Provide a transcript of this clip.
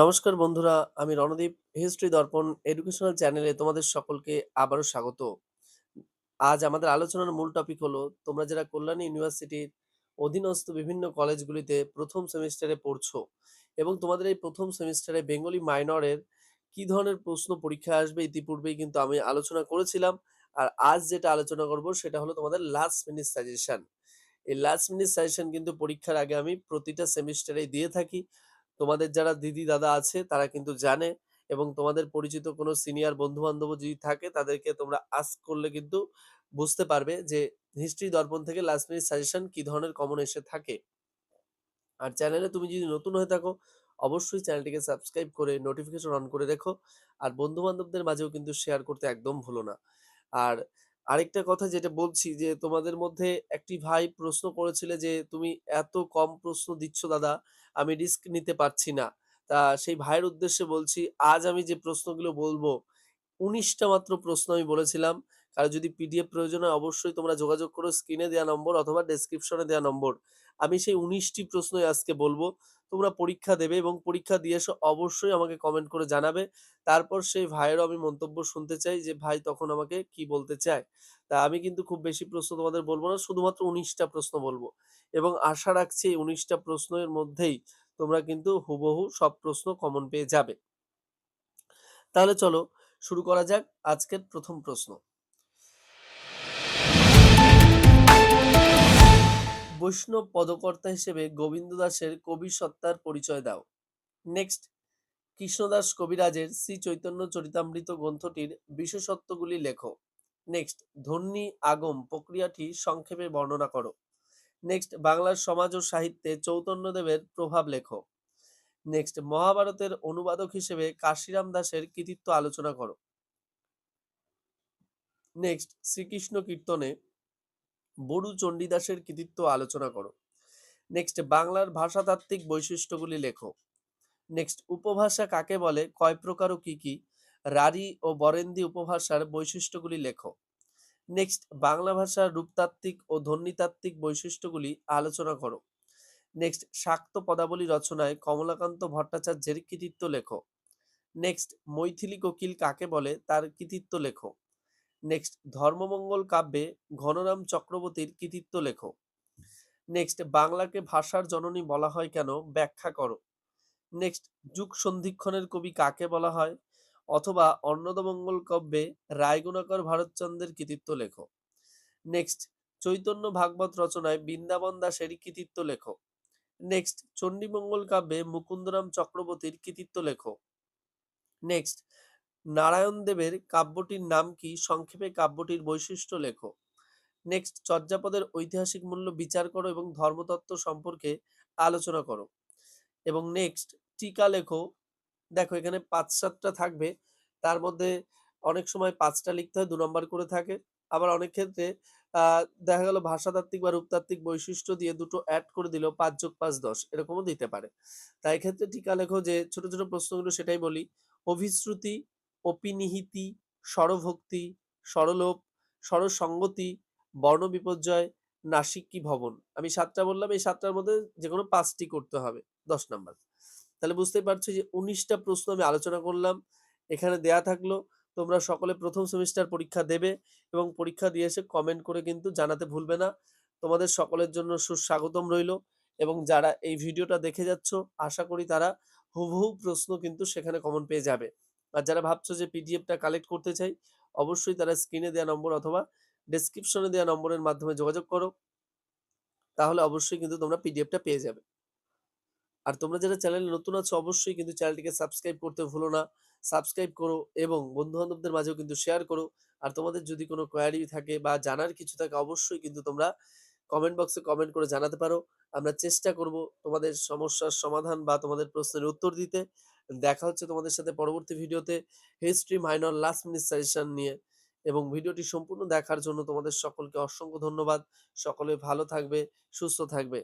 নমস্কার বন্ধুরা, আমি রণদীপ হিস্ট্রি দর্পণ এডুকেশনাল চ্যানেলে তোমাদের সকলকে আবারও স্বাগত। আজ আমাদের আলোচনার মূল টপিক হলো তোমরা যারা কল্যাণী ইউনিভার্সিটির অধীনস্থ বিভিন্ন কলেজগুলিতে প্রথম সেমিস্টারে পড়ছো এবং তোমাদের এই প্রথম সেমিস্টারে বেঙ্গলি মাইনরের কি ধরনের প্রশ্ন পরীক্ষায় আসবে ইতিপূর্বেই কিন্তু আমি আলোচনা করেছিলাম। আর আজ যেটা আলোচনা করব সেটা হলো তোমাদের লাস্ট মিনিট সাজেশন। এই লাস্ট মিনিট সাজেশন কিন্তু পরীক্ষার আগে আমি প্রতিটা সেমিস্টারে দিয়ে থাকি। তোমাদের যারা দিদি দাদা আছে তারা কিন্তু জানে, এবং তোমাদের পরিচিত কোনো সিনিয়র বন্ধু বান্ধব যদি থাকে তাদেরকে তোমরা আস্ক করলে কিন্তু বুঝতে পারবে যে হিস্ট্রি দর্পণ থেকে লাস্ট মিনিট সাজেশন কি ধরনের কমন এসে থাকে। আর চ্যানেলে তুমি যদি নতুন হয়ে থাকো অবশ্যই চ্যানেলটিকে সাবস্ক্রাইব করে নোটিফিকেশন অন করে রেখো। আর বন্ধু বান্ধবদের মাঝেও কিন্তু শেয়ার করতে একদম ভুলো না। আর আরেকটা কথা যেটা বলছি, যে তোমাদের মধ্যে একটি ভাই প্রশ্ন করেছিলে যে তুমি এত কম প্রশ্ন দিচ্ছ দাদা, আমি রিস্ক নিতে পারছি না। তা সেই ভাইয়ের উদ্দেশ্যে বলছি, আজ আমি যে প্রশ্নগুলো বলবো ১৯টা মাত্র প্রশ্ন আমি বলেছিলাম। আর যদি পিডিএফ প্রয়োজন হয় অবশ্যই তোমরা যোগাযোগ করো স্ক্রিনে দেওয়া নম্বর অথবা ডেসক্রিপশনে দেওয়া নম্বর। আমি সেই ১৯টি প্রশ্নই আজকে বলবো। তোমরা পরীক্ষা দেবে এবং পরীক্ষা দিয়ে এসে অবশ্যই আমাকে কমেন্ট করে জানাবে। তারপর সেই ভাইয়েরও আমি মন্তব্য শুনতে চাই যে ভাই তখন আমাকে কি বলতে চায়। তা আমি কিন্তু খুব বেশি প্রশ্ন তোমাদের বলবো না, শুধুমাত্র ১৯টা প্রশ্ন বলবো। এবং আশা রাখছি এই ১৯টা প্রশ্নের মধ্যেই তোমরা কিন্তু হুবহু সব প্রশ্ন কমন পেয়ে যাবে। তাহলে চলো শুরু করা যাক আজকের প্রথম প্রশ্ন। বৈষ্ণব পদকর্তা হিসেবে গোবিন্দ দাসের কবি সত্তার পরিচয় দাও। নেক্সট, কৃষ্ণদাস কবিরাজের শ্রী চৈতন্য চরিতামৃত গ্রন্থটির বিশেষত্বগুলি লেখো। নেক্সট, ধন্যী আগম প্রক্রিয়াটি সংক্ষেপে বর্ণনা করো। নেক্সট, বাংলার সমাজ ও সাহিত্যে চৈতন্যদেবের প্রভাব লেখো। নেক্সট, মহাভারতের অনুবাদক হিসেবে কাশিরাম দাসের কৃতিত্ব আলোচনা করো। নেক্সট, শ্রীকৃষ্ণ কীর্তনে বড়ু চণ্ডীদাসের কৃতিত্ব আলোচনা করো। নেক্সট, বাংলার ভাষাতাত্ত্বিক বৈশিষ্ট্যগুলি লেখো। নেক্সট, উপভাষা কাকে বলে, কয় প্রকার ও কি কি? রাঢ়ী ও বরেন্দ্রী উপভাষার বৈশিষ্ট্যগুলি লেখো। নেক্সট, বাংলা ভাষার রূপতাত্ত্বিক ও ধ্বনিতাত্ত্বিক বৈশিষ্ট্যগুলি আলোচনা করো। নেক্সট, শাক্ত পদাবলী রচনায় কমলাকান্ত ভট্টাচার্যের কৃতিত্ব লেখো। নেক্সট, মৈথিলী কোকিল কাকে বলে, তার কৃতিত্ব লেখো। নেক্সট, ধর্মমঙ্গল কাব্যে ঘনরাম চক্রবর্তীর কৃতিত্ব লেখো। নেক্সট, বাংলাকে ভাষার জননী বলা হয় কেন, ব্যাখ্যা করো। নেক্সট, যুগ সন্ধিক্ষণের কবি কাকে বলা হয়, অথবা অন্নদামঙ্গল কাব্যে রায়গুণাকর ভারতচন্দ্রের কৃতিত্ব লেখো। নেক্সট, চৈতন্য ভাগবত রচনায় বৃন্দাবন দাসের কৃতিত্ব লেখো। নেক্সট, চণ্ডীমঙ্গল কাব্যে মুকুন্দরাম চক্রবর্তীর কৃতিত্ব লেখো। নেক্সট, নারায়ণ দেবের কাব্যটির নাম কি, সংক্ষেপে কাব্যটির বৈশিষ্ট্য লেখো। নেক্সট, চর্যাপদের ঐতিহাসিক মূল্য বিচার করো এবং ধর্মতত্ত্ব সম্পর্কে আলোচনা করো। এবং নেক্সট, টিকা লেখো। দেখো এখানে ৫-৭টা থাকবে, তার মধ্যে অনেক সময় ৫টা লিখতে হয়, ২ নম্বর করে থাকে। আবার অনেক ক্ষেত্রে দেখা গেল ভাষাতাত্ত্বিক বা রূপতাত্ত্বিক বৈশিষ্ট্য দিয়ে দুটো অ্যাড করে দিল, ৫ যোগ ৫ ১০ এরকমও দিতে পারে। তাই এক্ষেত্রে টিকা লেখো যে ছোট ছোট প্রশ্নগুলো সেটাই বলি। অভিশ্রুতি, অপিনিহিতি, স্বরভক্তি, স্বরলোপ, স্বরসঙ্গতি, বর্ণবিপর্যয়, নাসিক্যী ভবন। আমি ৭টা বললাম, এই ৭টার মধ্যে যেকোনো ৫টি করতে হবে ১০ নাম্বার। তাহলে বুঝতেই পারছো যে ১৯টা প্রশ্ন আমি আলোচনা করলাম, এখানে দেয়া থাকলো। তোমরা সকলে প্রথম সেমিস্টার পরীক্ষা দেবে এবং পরীক্ষা দিয়ে এসে কমেন্ট করে কিন্তু জানাতে ভুলবে না। তোমাদের সকলের জন্য সুস্বাগতম রইল। এবং যারা এই ভিডিওটা দেখে যাচ্ছ আশা করি তারা হুবহু প্রশ্ন কিন্তু সেখানে কমন পেয়ে যাবে। আর যারা ভাবছো যে পিডিএফটা কালেক্ট করতে চাই অবশ্যই তারা স্ক্রিনে দেওয়া নম্বর অথবা ডেসক্রিপশনে দেওয়া নম্বরের মাধ্যমে যোগাযোগ করো, তাহলে অবশ্যই কিন্তু তোমরা পিডিএফটা পেয়ে যাবে। আর তোমরা যারা চ্যানেলে নতুন আছো অবশ্যই কিন্তু চ্যানেলটিকে সাবস্ক্রাইব করতে ভুলো না। সাবস্ক্রাইব করো এবং বন্ধু-বান্ধবদের মাঝেও কিন্তু শেয়ার করো। আর তোমাদের যদি কোনো কোয়েরি থাকে বা জানার কিছু থাকে অবশ্যই কিন্তু তোমরা কমেন্ট বক্সে কমেন্ট করে জানাতে পারো। আমরা চেষ্টা করব তোমাদের সমস্যার সমাধান বা তোমাদের প্রশ্নের উত্তর দিতে। দেখা হচ্ছে তোমাদের সাথে পরবর্তী ভিডিওতে history minor last minute suggestion নিয়ে। এবং ভিডিওটি সম্পূর্ণ দেখার জন্য তোমাদের সকলকে অসংখ্য ধন্যবাদ। সকলে ভালো থাকবে, সুস্থ থাকবে।